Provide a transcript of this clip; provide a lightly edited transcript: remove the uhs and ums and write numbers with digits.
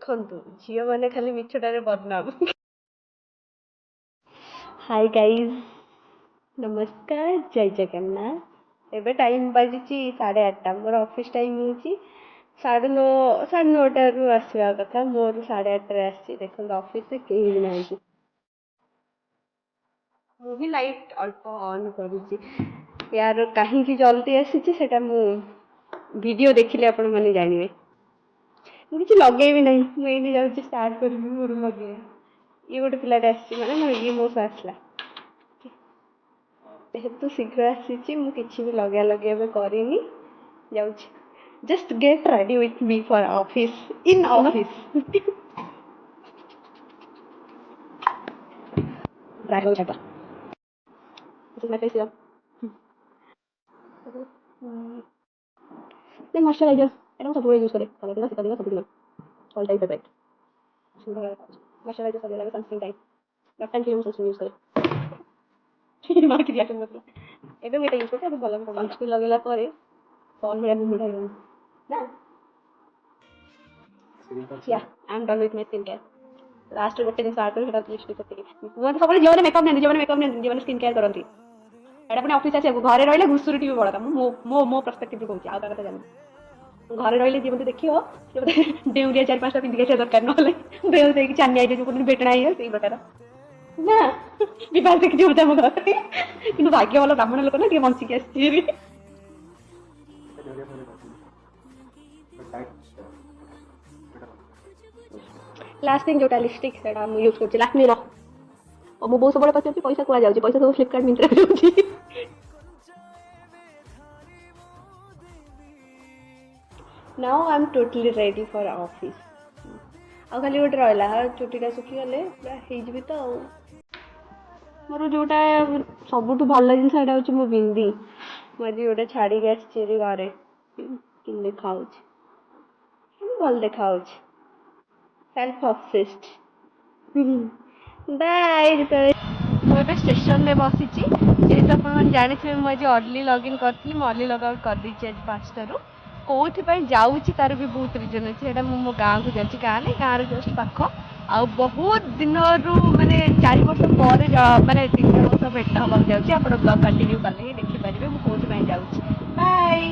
ଦେଖନ୍ତୁ ଝିଅ ମାନେ ଖାଲି ମିଛଟାରେ ବଦନାମ। ହାଇ ଗାଇଜ୍, ନମସ୍କାର, ଜୟ ଜଗନ୍ନାଥ। ଏବେ ଟାଇମ୍ ବାଜିଛି 8:30। ମୋର ଅଫିସ୍ ଟାଇମ୍ ହେଉଛି 9:30, 9:30ରୁ ଆସିବା କଥା। ମୋର 8:30ରେ ଆସିଛି। ଦେଖନ୍ତୁ ଅଫିସରେ କେହି ବି ନାହାନ୍ତି। ମୁଁ ବି ଲାଇଟ୍ ଅଳ୍ପ ଅନ୍ କରୁଛି। ୟାର କାହିଁକି ଜଲ୍ଦି ଆସିଛି ସେଇଟା ମୁଁ ଭିଡ଼ିଓ ଦେଖିଲେ ଆପଣମାନେ ଜାଣିବେ। ମୁଁ କିଛି ଲଗେଇବି ନାହିଁ। ମୁଁ ଏଇଠି ଯାଉଛି ଷ୍ଟାର୍ଟ କରିବି ମୋର ଲଗେଇବା। ଇଏ ଗୋଟେ ପିଲାଟା ଆସିଛି ମାନେ ଇଏ ମୋ ସହ ଆସିଲା। ଯେହେତୁ ଶୀଘ୍ର ଆସିଛି ମୁଁ କିଛି ବି ଲଗା ଲଗି ଏବେ କରିନି। ଯାଉଛି just get ready with me for office in office. ରାଗ ଛାଟ ମଶ୍ଚରାଇଜର ଏଟା ମୁଁ ସବୁବେଳେ ୟୁଜ୍ କରେ। ଖରାଦିନ ଶୀତଦିନ ସବୁଦିନ ଅଲ୍ ଟାଇମ୍ ଫେଭରାଇଟ୍। ମଶ୍ଚରାଇଜର ସରିଗଲା ଏବେ ସନସ୍କ୍ରିନ୍ ଟାଇମ୍। ଲଟାନ୍ କ୍ରିମ୍ ସନସ୍କ୍ରିନ୍ ୟୁଜ୍ କରେ। ମା କିଛି ରିଆକ୍ସନ୍ ନଥିଲା। ଏବେ ମୁଁ ଏଇଟା ୟୁଜ୍ କରୁଛି। ଏବେ ଭଲ ସନସ୍କ୍ରିନ୍ ଲଗେଇଲା ପରେ କଣ ଭଳିଆ ମୁହଁଟା ହେଇଗଲାଣି ନା। Yeah, I'm done with my skincare. Last ଗୋଟେ ଜିନିଷ ଆଡ୍ କରି ସେଟା ଲିପଷ୍ଟିକ୍ ସେତିକି। କୁହନ୍ତି ସବୁବେଳେ ଝିଅମାନେ ମେକଅପ୍ ନିଅନ୍ତି, ଝିଅମାନେ ସ୍କିନ୍ କେୟାର କରନ୍ତି। ଏଇଟା ପୁଣି ଅଫିସ୍ ଆସିବାକୁ ଘରେ ରହିଲେ ଘୁଷୁରୀ ଟିଭି ବଳକା। ମୁଁ ମୋ ପର୍ସପେକ୍ଟିଭରୁ କହୁଛି, ଆଉ କାହା କଥା ଜାଣିନି। ଘରେ ରହିଲେ ଯିଏ ମୋତେ ଦେଖିବ ସେ ମୋତେ ଡେଉଁରିଆ 4-5ଟା ପିନ୍ଧିକି ଆସିବା ଦରକାର, ନହେଲେ ବେହୋସ ହେଇକି ଚାନି ଆଇରେ ଯୋଉ କହୁଛନ୍ତି ବେଟଣା ହେଇଯିବ ସେଇ ପ୍ରକାର। ନା ବିବାହ ଦେଖିଛି ମତେ ଆମ ଘରେ, କିନ୍ତୁ ଭାଗ୍ୟ ଭଲ ବ୍ରାହ୍ମଣ ଲୋକ ନା ଟିକେ ବଞ୍ଚିକି ଆସିଛି ହେରି। ଲାଷ୍ଟିଂ ଯୋଉଟା ଲିପଷ୍ଟିକ୍ ସେଟା ମୁଁ ୟୁଜ୍ କରୁଛି ଲାକ୍ମିର। ମୋ ବୋଉ ସବୁବେଳେ ପଚାରୁଛି ପଇସା କୁଆଡେ ଯାଉଛି, ପଇସା ସବୁ ଫ୍ଲିପକାର୍ଟ ମିନ୍ତ୍ରାରେ ଯାଉଛି। Now I'm totally ready for office. ଆଉ ଖାଲି ଗୋଟେ ରହିଲା, ଚୁଟିଟା ଶୁଖିଗଲେ ପୁରା ହେଇଯିବି ତ ଆଉ। ମୋର ଯୋଉଟା ସବୁଠୁ ଭଲ ଜିନିଷ ସେଇଟା ହେଉଛି ମୋ ବିନ୍ଦି। ମୁଁ ଆଜି ଗୋଟେ ଛାଡ଼ିକି ଆସିଛି ଏଠି ଘରେ। କେମିତି ଦେଖାଯାଉଛି? ଭଲ ଦେଖାଯାଉଛି। ସେଲ୍ଫ ଅବସେସ୍ଡ। ବାଏ। ମୁଁ ଏବେ ଷ୍ଟେସନରେ ବସିଛି। ଯେହେତୁ ଆପଣମାନେ ଜାଣିଥିବେ ମୁଁ ଆଜି ଅର୍ଲି ଲଗ୍ଇନ୍ କରିଥିଲି, ମୁଁ ଅର୍ଲି ଲଗ୍ ଆଉଟ୍ କରିଦେଇଛି ଆଜି 5ଟାରୁ। କୋଉଥିପାଇଁ ଯାଉଛି ତାର ବି ବହୁତ ରିଜନ୍ ଅଛି। ସେଇଟା ମୁଁ ମୋ ଗାଁକୁ ଯାଉଛି, ଗାଁ ନାଇଁ ଗାଁର ଜଷ୍ଟ ପାଖ। ଆଉ ବହୁତ ଦିନରୁ ମାନେ 4 ବର୍ଷ ପରେ ମାନେ 3 ବର୍ଷ ଭେଟ ହେବାକୁ ଯାଉଛି। ଆପଣ ବ୍ଲଗ୍ କଣ୍ଟିନ୍ୟୁ କଲେ ହିଁ ଦେଖିପାରିବେ ମୁଁ କୋଉଥିପାଇଁ ଯାଉଛି। ବାଏ।